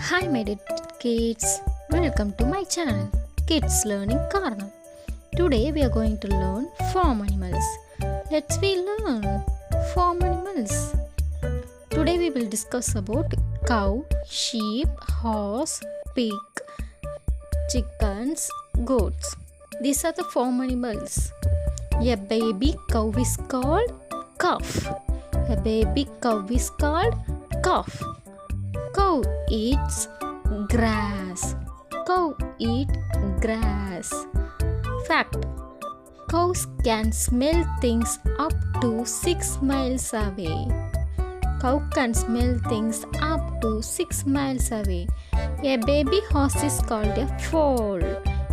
Hi my dear kids, welcome to my channel Kids Learning Corner. Today we are going to learn farm animals. Let's learn farm animals. Today we will discuss about cow, sheep, horse, pig, chickens, goats. These are the farm animals. A baby cow is called calf. A baby cow is called calf. Cow eats grass. Cow eat grass. Fact: cows can smell things up to 6 miles away. Cow can smell things up to 6 miles away. A baby horse is called a foal.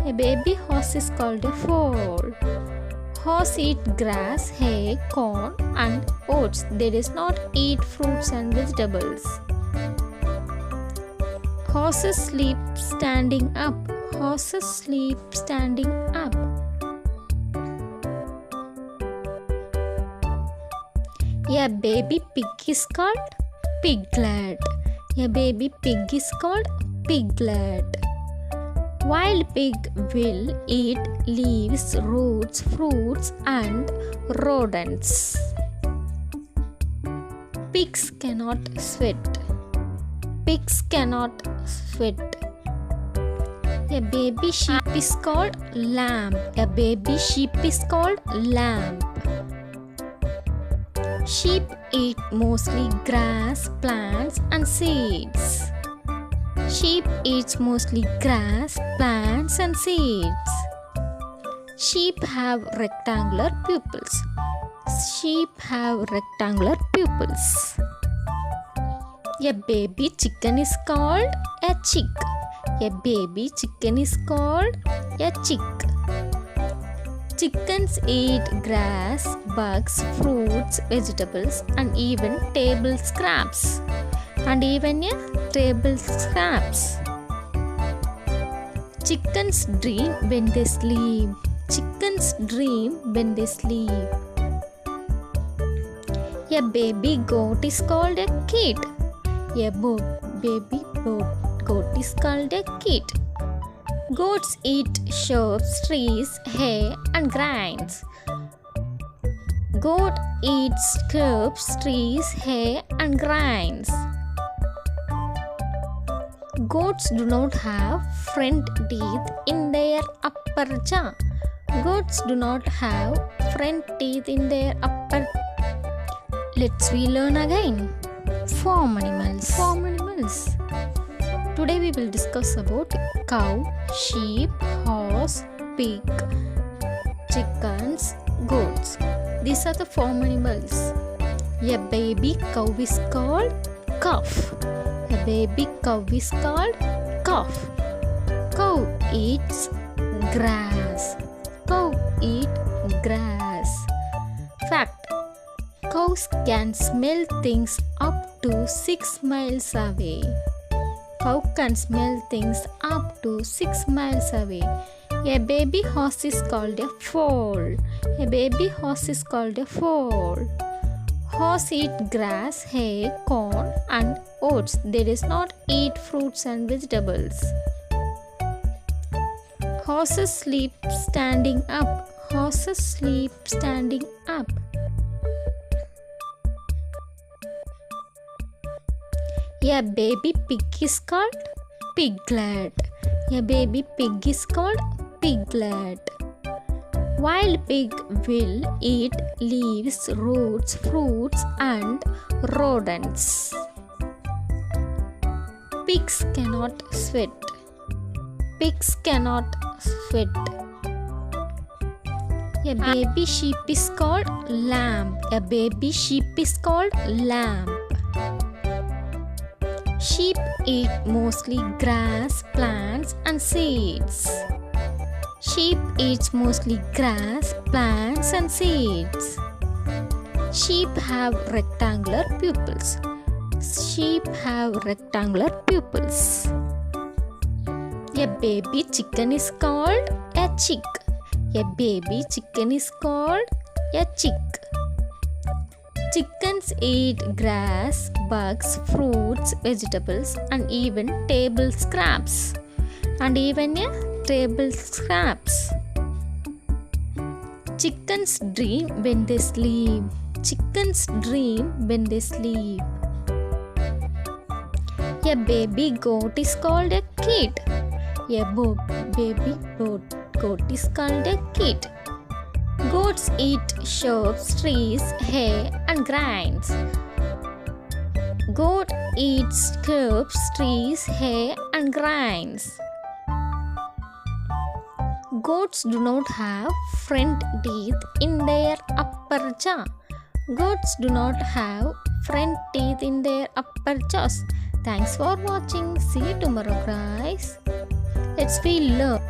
A baby horse is called a foal. Horse eat grass, hay, corn and oats. They does not eat fruits and vegetables. Horses sleep standing up. Horses sleep standing up. A baby pig is called piglet. A baby pig is called piglet. Wild pig will eat leaves, roots, fruits and rodents. Pigs cannot sweat. Pigs cannot sweat. A baby sheep is called lamb. A baby sheep is called lamb. Sheep eat mostly grass, plants and seeds. Sheep eats mostly grass, plants and seeds. Sheep have rectangular pupils. Sheep have rectangular pupils. A baby chicken is called a chick. A baby chicken is called a chick. Chickens eat grass, bugs, fruits, vegetables and even table scraps. Chickens dream when they sleep. Chickens dream when they sleep. A baby goat is called a kid. A baby goat is called a kid. Goats eat shrubs, trees, hay and grains. Goat eats shrubs, trees, hay and grains. Goats do not have front teeth in their upper jaw. Goats do not have front teeth in their upper. Let's learn again. Farm animals. Farm animals. Today we will discuss about cow, sheep, horse, pig, chickens, goats. These are the farm animals. A baby cow is called calf. A baby cow is called calf. Cow eats grass. Cow eat grass. Fact: cows can smell things up to 6 miles away. Cow can smell things up to 6 miles away. A baby horse is called a foal. A baby horse is called a foal. Horse eat grass, hay, corn and oats. They does not eat fruits and vegetables. Horses sleep standing up. Horses sleep standing up. A baby pig is called piglet. A baby pig is called piglet. Wild pig will eat leaves, roots, fruits and rodents. Pigs cannot sweat. Pigs cannot sweat. A baby sheep is called lamb. A baby sheep is called lamb. Sheep eat mostly grass, plants and seeds. Sheep eats mostly grass, plants and seeds. Sheep have rectangular pupils. Sheep have rectangular pupils. A baby chicken is called a chick. A baby chicken is called a chick. Chickens eat grass, bugs, fruits, vegetables, and even table scraps. Chickens dream when they sleep. Chickens dream when they sleep. A baby goat is called a kid. Baby goat is called a kid. Goats eat shrubs, trees, hay, and grains. Goat eats shrubs, trees, hay, and grains. Goats do not have front teeth in their upper jaw. Goats do not have front teeth in their upper jaws. Thanks for watching. See you tomorrow, guys. Let's feel love.